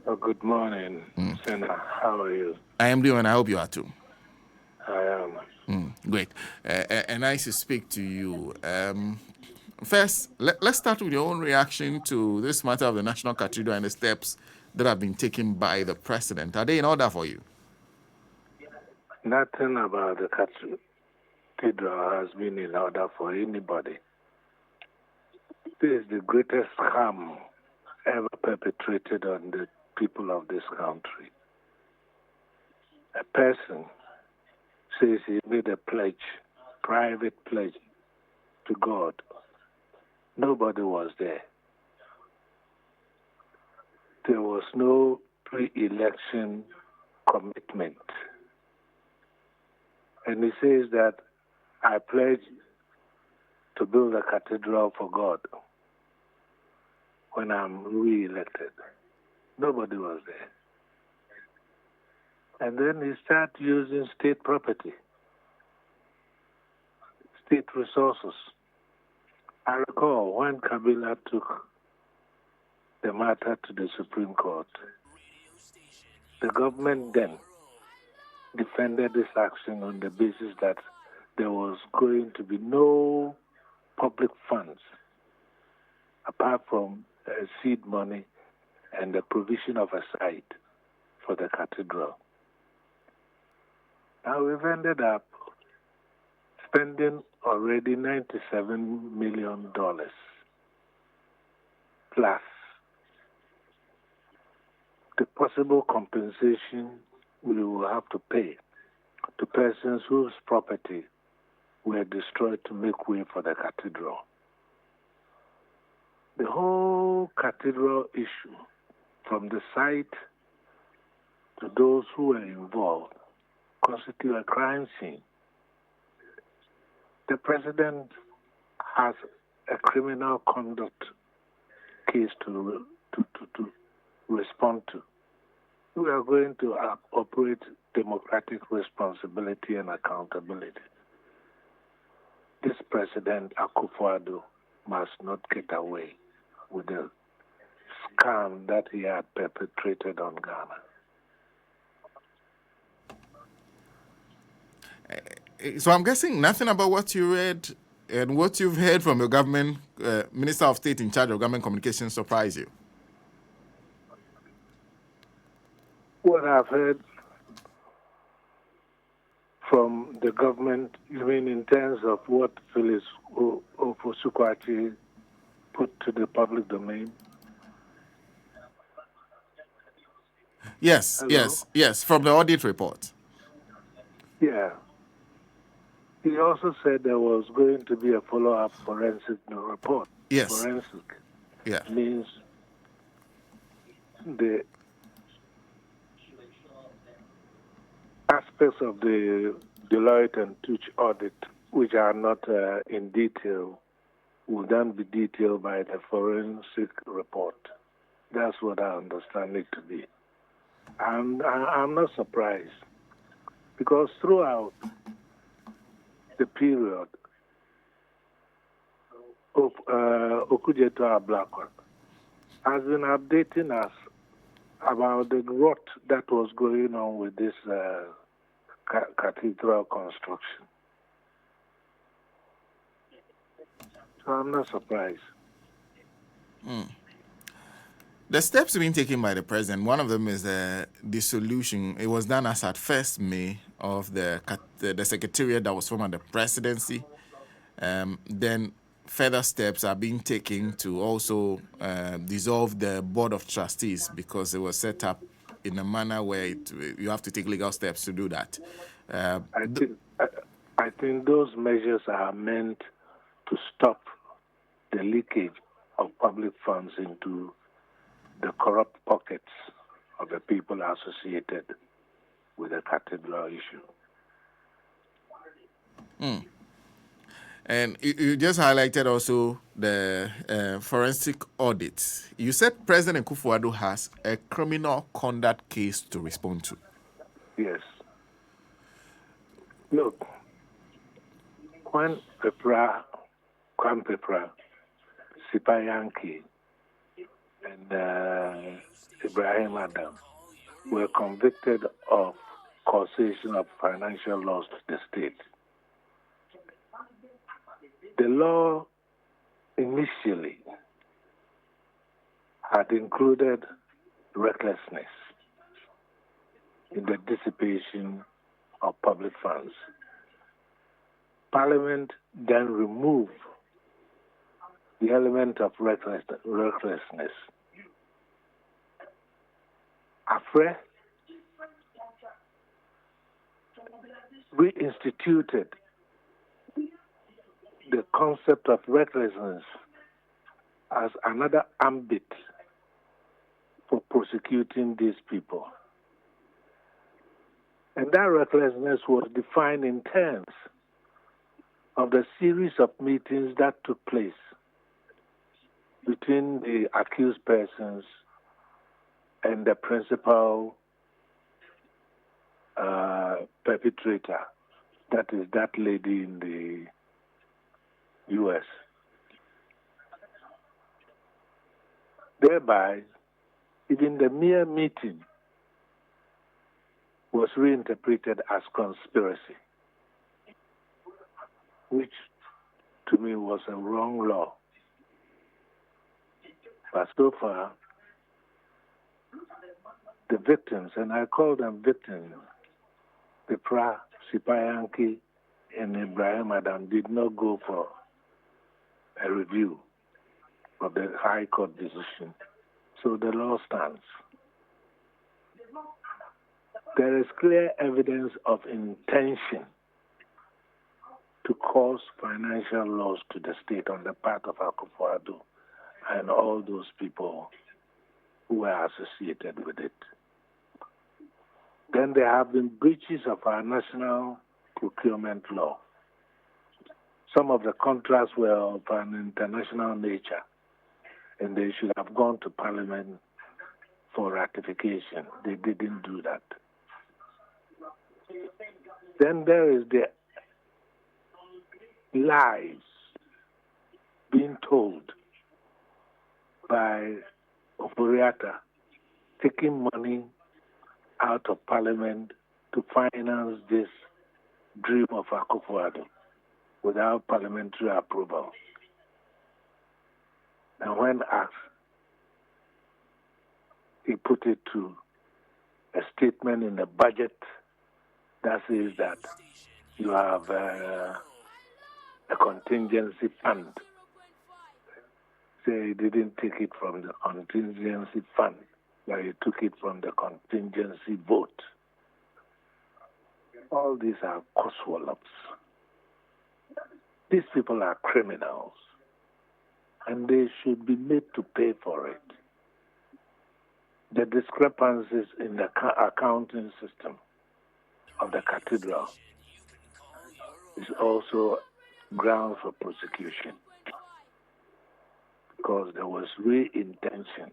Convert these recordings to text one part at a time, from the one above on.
Oh, good morning, Senna. How are you? I am doing. I hope you are too. I am. Great. And nice to speak to you. First, let's start with your own reaction to this matter of the National Cathedral and the steps that have been taken by the president. Are they in order for you? Nothing about the cathedral has been in order for anybody. This is the greatest harm ever perpetrated on the people of this country. A person says he made a pledge, private pledge to God. Nobody was there. There was no pre-election commitment. And he says that I pledge to build a cathedral for God when I'm re-elected. Nobody was there. And then he started using state property, state resources. I recall when Kabila took the matter to the Supreme Court, the government then defended this action on the basis that there was going to be no public funds apart from seed money and the provision of a site for the cathedral. Now we've ended up spending already $97 million plus the possible compensation we will have to pay to persons whose property were destroyed to make way for the cathedral. The whole cathedral issue, from the site to those who were involved, constitute a crime scene. The president has a criminal conduct case to respond to. We are going to operate democratic responsibility and accountability. This president, Kufo-Addo, must not get away with the scam that he had perpetrated on Ghana. So I'm guessing nothing about what you read and what you've heard from your government Minister of State in charge of government communications surprise you. What I've heard from the government, you mean in terms of what Phyllis Ofosukwati put to the public domain? Yes, Hello? yes, from the audit report. Yeah. He also said there was going to be a follow-up forensic report. Yes. Forensic Yeah. means the aspects of the Deloitte and Touch audit, which are not in detail, will then be detailed by the forensic report. That's what I understand it to be. And I'm not surprised, because throughout the period of Okudzeto Ablakwa has been updating us about the rot that was going on with this cathedral construction. So I'm not surprised. The steps being taken by the president, one of them is the dissolution. It was done as at 1st May of the secretariat that was formed at the presidency. Then further steps are being taken to also dissolve the board of trustees, because it was set up in a manner where you have to take legal steps to do that. I think those measures are meant to stop the leakage of public funds into the corrupt pockets of the people associated with the cathedral issue. And you just highlighted also the forensic audit. You said President Kufo-Addo has a criminal conduct case to respond to. Yes. Look, when Pepra, Sipayanki, and Ibrahim Adam were convicted of causation of financial loss to the state. The law initially had included recklessness in the dissipation of public funds. Parliament then removed the element of recklessness. Afre reinstituted the concept of recklessness as another ambit for prosecuting these people. And that recklessness was defined in terms of the series of meetings that took place between the accused persons and the principal perpetrator, that is that lady in the U.S. Thereby, even the mere meeting was reinterpreted as conspiracy, which to me was a wrong law. But so far, the victims, and I call them victims, Pepra, Sipayanki, and Ibrahim Adam did not go for a review of the High Court decision. So the law stands. There is clear evidence of intention to cause financial loss to the state on the part of Kufo-Addo and all those people who are associated with it. Then there have been breaches of our national procurement law. Some of the contracts were of an international nature, and they should have gone to Parliament for ratification. They didn't do that. Then there is the lies being told by Oforiatta, taking money out of Parliament to finance this dream of Kufo-Addo without parliamentary approval. And when asked, he put it to a statement in the budget that says that you have a contingency fund. Say he didn't take it from the contingency fund, but he took it from the contingency vote. All these are cost-wallops. These people are criminals, and they should be made to pay for it. The discrepancies in the accounting system of the Cathedral is also ground for prosecution, because there was real intention.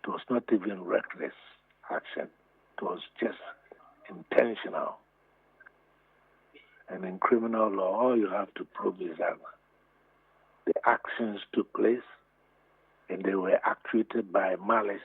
It was not even reckless action. It was just intentional. And in criminal law, all you have to prove is that the actions took place and they were actuated by malice.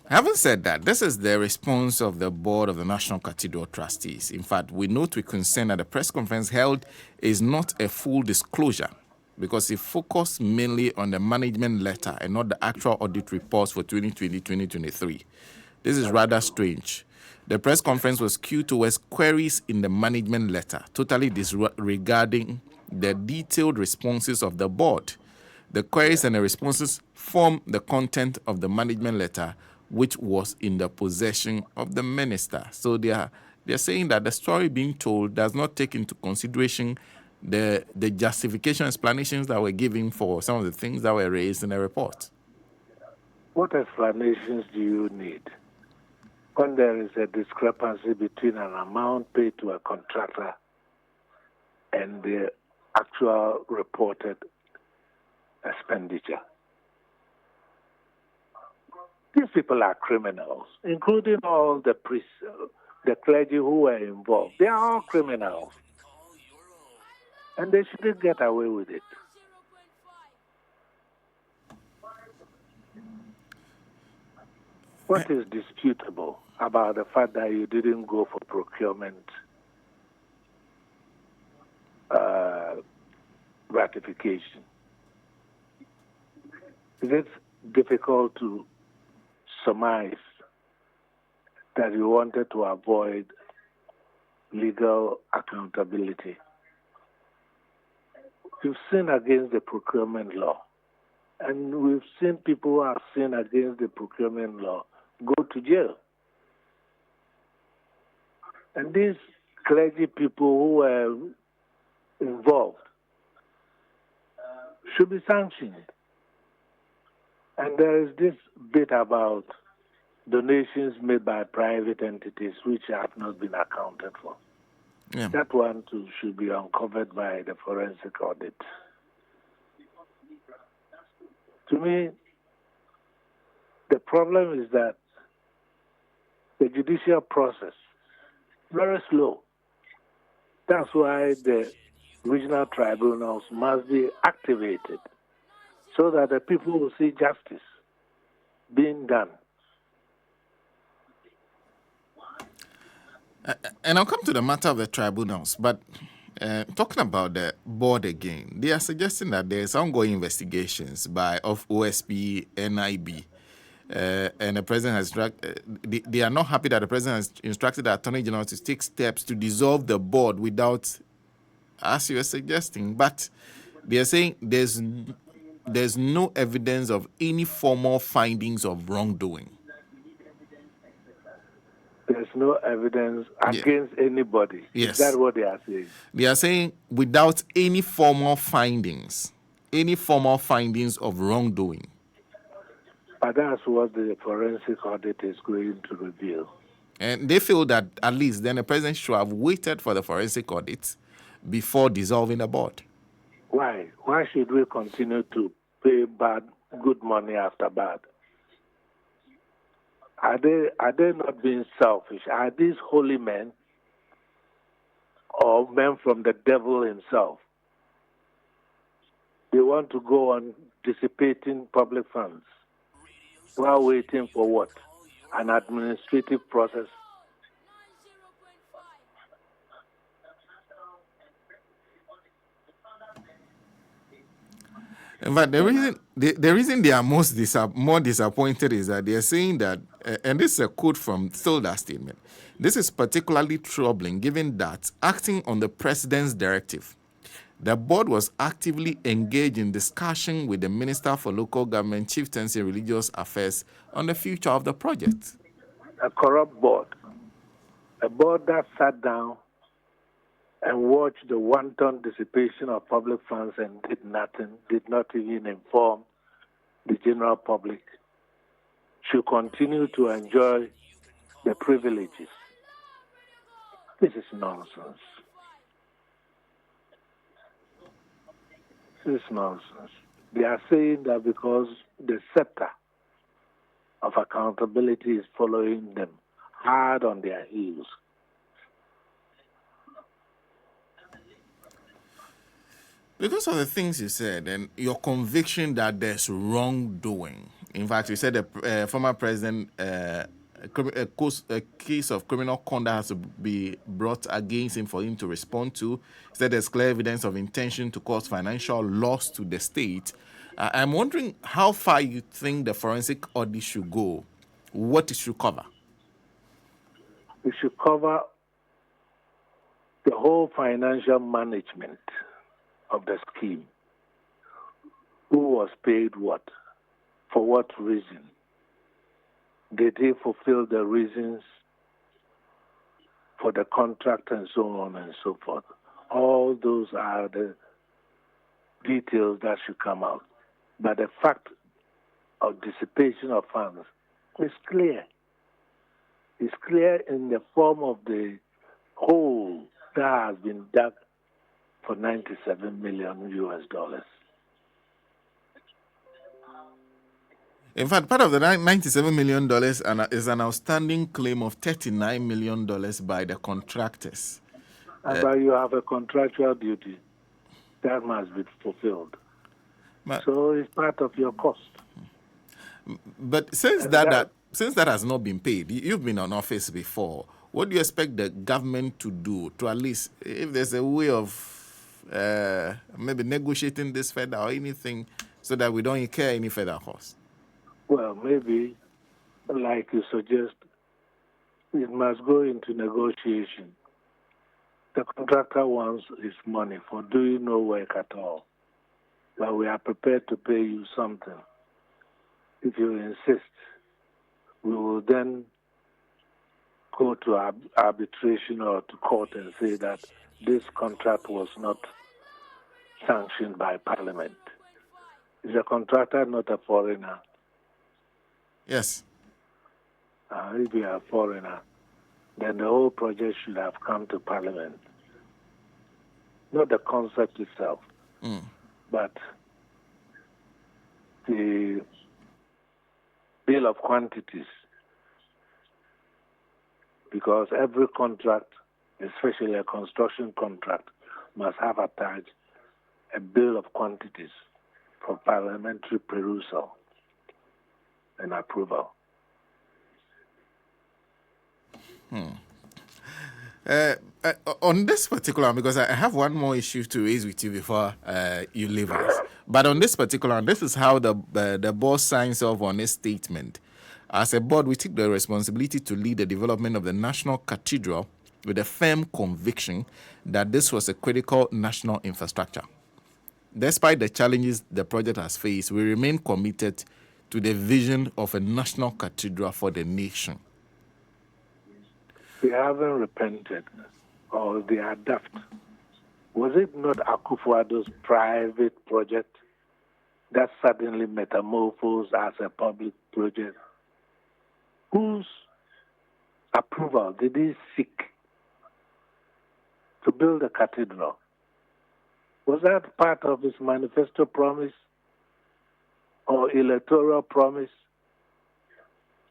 Having said that, this is the response of the board of the National Cathedral Trustees. In fact, we note with concern that the press conference held is not a full disclosure because it focused mainly on the management letter and not the actual audit reports for 2020-2023. This is rather strange. The press conference was skewed towards queries in the management letter, totally disregarding the detailed responses of the board. The queries and the responses form the content of the management letter, which was in the possession of the minister. So they're saying that the story being told does not take into consideration the justification explanations that were given for some of the things that were raised in the report. What explanations do you need when there is a discrepancy between an amount paid to a contractor and the actual reported expenditure? These people are criminals, including all the priests, the clergy who were involved. They are all criminals. And they shouldn't get away with it. What is disputable about the fact that you didn't go for procurement ratification? Is it difficult to surmise that you wanted to avoid legal accountability? You've sinned against the procurement law. And we've seen people who have sinned against the procurement law go to jail. And these clergy people who were involved should be sanctioned. And there is this bit about donations made by private entities which have not been accounted for. Yeah. That one too should be uncovered by the forensic audit. To me, the problem is that the judicial process very slow. That's why the regional tribunals must be activated so that the people will see justice being done. And I'll come to the matter of the tribunals, but talking about the board again, they are suggesting that there's ongoing investigations of OSP, NIB, and the president has they are not happy that the president has instructed the attorney general to take steps to dissolve the board without, as you were suggesting, but they are saying there's no evidence of any formal findings of wrongdoing. There's no evidence against anybody. Yes. Is that what they are saying? They are saying without any formal findings of wrongdoing. But that's what the forensic audit is going to reveal. And they feel that at least then the president should have waited for the forensic audit before dissolving the board. Why? Why should we continue to pay good money after bad? Are they not being selfish? Are these holy men or men from the devil himself? They want to go on dissipating public funds while waiting for what? An administrative process. But the reason they are more disappointed is that they are saying that, and this is a quote from Tilda's statement, this is particularly troubling given that, acting on the president's directive, the board was actively engaged in discussion with the Minister for Local Government, Chieftaincy and Religious Affairs on the future of the project. A corrupt board. A board that sat down and watched the wanton dissipation of public funds and did nothing, did not even inform the general public, should continue to enjoy the privileges. This is nonsense. This is nonsense. They are saying that because the scepter of accountability is following them hard on their heels. Because of the things you said and your conviction that there's wrongdoing. In fact, you said the former president, a case of criminal conduct has to be brought against him for him to respond to. He said there's clear evidence of intention to cause financial loss to the state. I'm wondering how far you think the forensic audit should go, what it should cover. It should cover the whole financial management of the scheme. Who was paid what? For what reason? Did he fulfill the reasons for the contract and so on and so forth? All those are the details that should come out. But the fact of dissipation of funds is clear. It's clear in the form of the hole that has been dug for $97 million. In fact, part of the $97 million is an outstanding claim of $39 million by the contractors. But you have a contractual duty. That must be fulfilled. But, So it's part of your cost. but since that has not been paid, you've been on office before. What do you expect the government to do to at least, if there's a way of maybe negotiating this further or anything, so that we don't incur any further costs? Well, maybe, like you suggest, it must go into negotiation. The contractor wants his money for doing no work at all, but we are prepared to pay you something. If you insist, we will then go to arbitration or to court and say that this contract was not sanctioned by Parliament. Is a contractor not a foreigner? Yes. If you are a foreigner, then the whole project should have come to Parliament. Not the concept itself, but the bill of quantities. Because every contract, especially a construction contract, must have attached a bill of quantities for parliamentary perusal and approval. On this particular, because I have one more issue to raise with you before you leave us. But on this particular, this is how the board signs off on his statement. As a board, we take the responsibility to lead the development of the National Cathedral with a firm conviction that this was a critical national infrastructure. Despite the challenges the project has faced, we remain committed to the vision of a national cathedral for the nation. They haven't repented, or they adapt. Was it not Kufo-Addo's private project that suddenly metamorphosed as a public project? Whose approval did he seek to build a cathedral? Was that part of his manifesto promise, or electoral promise,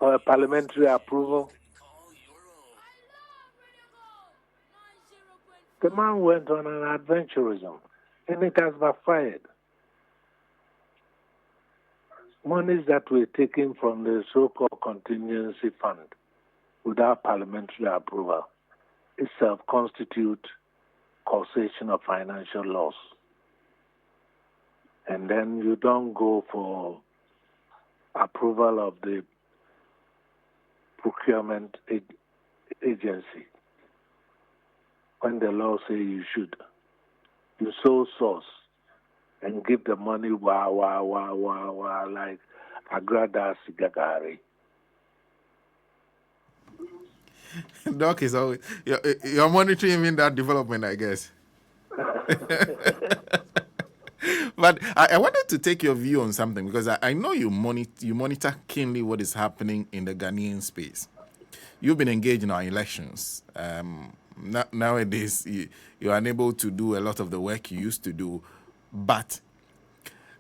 or a parliamentary approval? The man went on an adventurism, and it has backfired. Monies that were taken from the so-called contingency fund without parliamentary approval itself constitute causation of financial loss. And then you don't go for approval of the procurement agency when the law says you should. You sole source and give the money like Agrada Sigagari. Doc is always you're monitoring in that development, I guess. But I wanted to take your view on something, because I know you monitor keenly what is happening in the Ghanaian space. You've been engaged in our elections. Nowadays, you are unable to do a lot of the work you used to do. But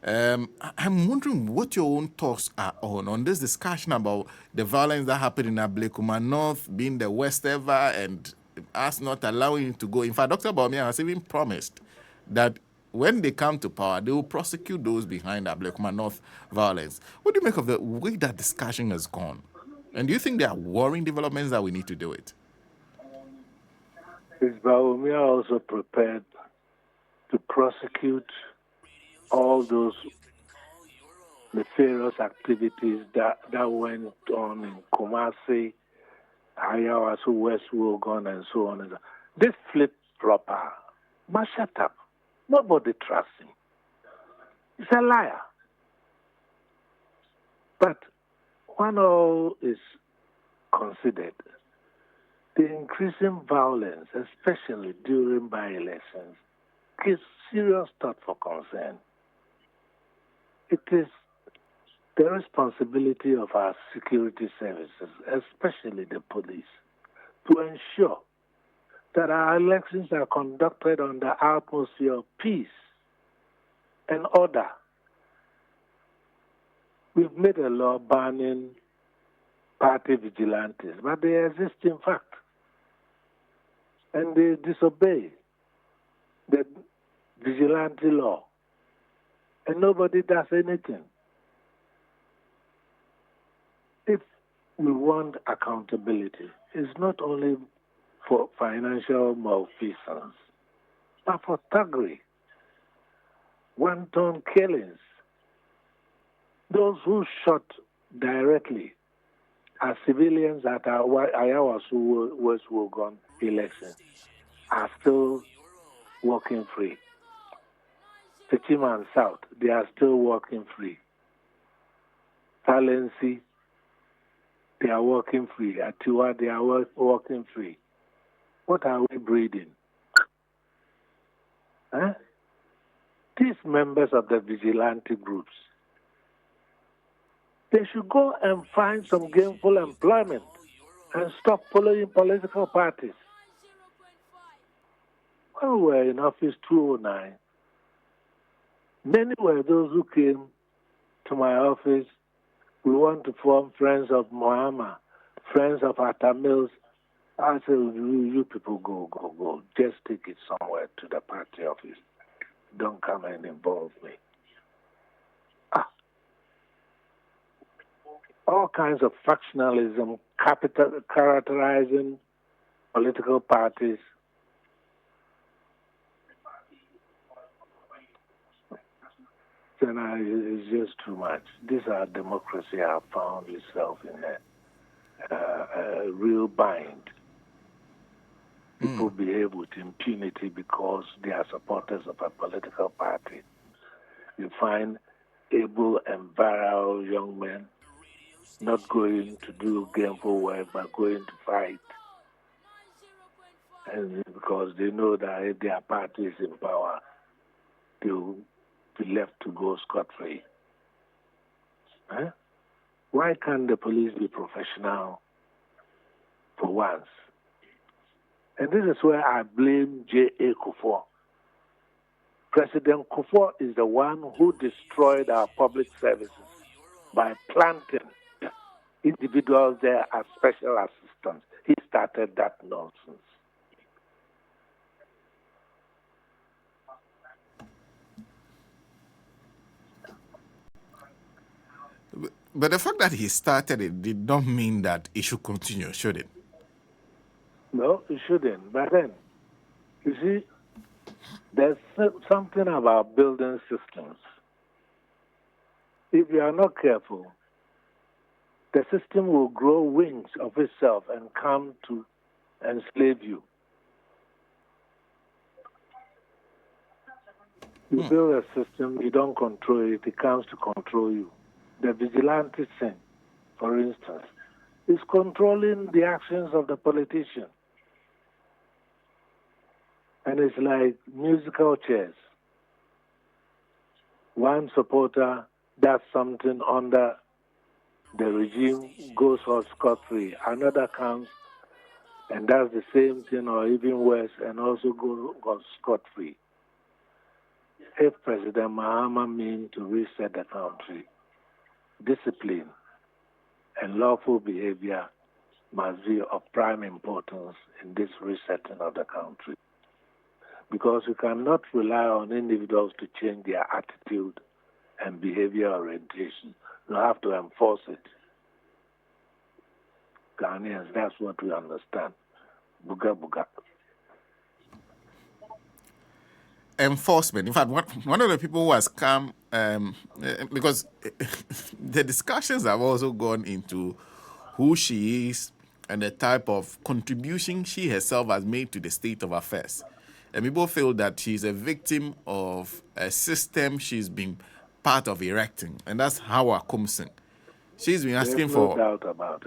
I'm wondering what your own thoughts are on this discussion about the violence that happened in Ablekuma North being the worst ever, and us not allowing it to go. In fact, Dr. Bawumia has even promised that when they come to power, they will prosecute those behind Ablekuma North violence. What do you make of the way that discussion has gone? And do you think there are worrying developments that we need to do it? Is Bawumia also prepared to prosecute all those nefarious activities that went on in Kumasi, Ayawasu, West Wogon, and so on? This flip-flopper must shut up. Nobody trusts him. He's a liar. But when all is considered, the increasing violence, especially during by-elections, gives serious thought for concern. It is the responsibility of our security services, especially the police, to ensure that our elections are conducted under atmosphere of peace and order. We've made a law banning party vigilantes, but they exist in fact, and they disobey. The vigilante law, and nobody does anything. If we want accountability, it's not only for financial malfeasance, but for thuggery, wanton killings. Those who shot directly are civilians at our Ayawasu West Wogon election are still walking free. Techiman South, they are still walking free. Talensi, they are walking free. Atiwa, they are walking free. What are we breeding? Huh? These members of the vigilante groups, they should go and find some gainful employment and stop following political parties. When we were in office 209, many were those who came to my office. We want to form Friends of Mohammed, Friends of Atamils. I said, you people go. Just take it somewhere to the party office. Don't come and involve me. All kinds of factionalism characterizing political parties. Then it's just too much. This our democracy has found itself in a real bind. People behave with impunity because they are supporters of a political party. You find able and virile young men not going to do gainful work, but going to fight. And because they know that if their party is in power, they'll be left to go scot-free. Huh? Why can't the police be professional for once? And this is where I blame J.A. Kufo. President Kufo is the one who destroyed our public services by planting individuals there as special assistants. He started that nonsense. But the fact that he started it did not mean that it should continue, should it? No, it shouldn't. But then, you see, there's something about building systems. If you are not careful, the system will grow wings of itself and come to enslave you. You build a system, you don't control it, it comes to control you. The vigilante sin, for instance, is controlling the actions of the politician. And it's like musical chairs. One supporter does something under the regime, goes for scot-free. Another comes and does the same thing or even worse and also goes scot-free. If President Mahama means to reset the country, discipline and lawful behavior must be of prime importance in this resetting of the country. Because you cannot rely on individuals to change their attitude and behavior orientation. You have to enforce it. Ghanaians, that's what we understand. Buga buga. Enforcement. In fact, one of the people who has come, because the discussions have also gone into who she is and the type of contribution she herself has made to the state of affairs. And people feel that she's a victim of a system she's been part of erecting, and that's Hawa Kumsing. She's been asking There's no for doubt about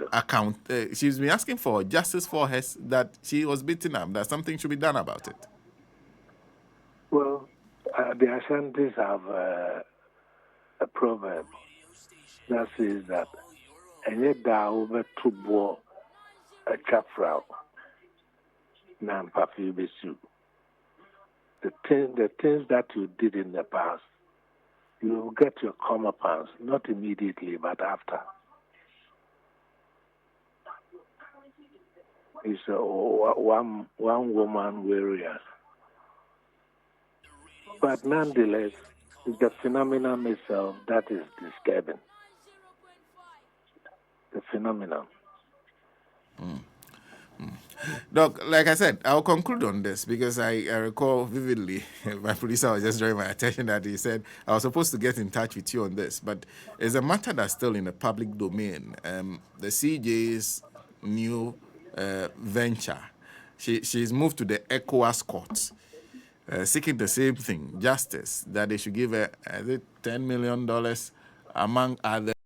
it. she's been asking for justice for her, that she was beaten up, that something should be done about it. Well, the Ashantis have a proverb that says that enye da over tubo a chafrao na mpafi besu. The things that you did in the past, you will get your comeuppance, not immediately, but after. It's one woman warrior. But nonetheless, it's the phenomenon itself that is disturbing. The phenomenon. Doc, like I said, I'll conclude on this because I recall vividly my producer was just drawing my attention that he said I was supposed to get in touch with you on this, but it's a matter that's still in the public domain. The CJ's new venture, she's moved to the ECOWAS court, seeking the same thing, justice, that they should give her $10 million among other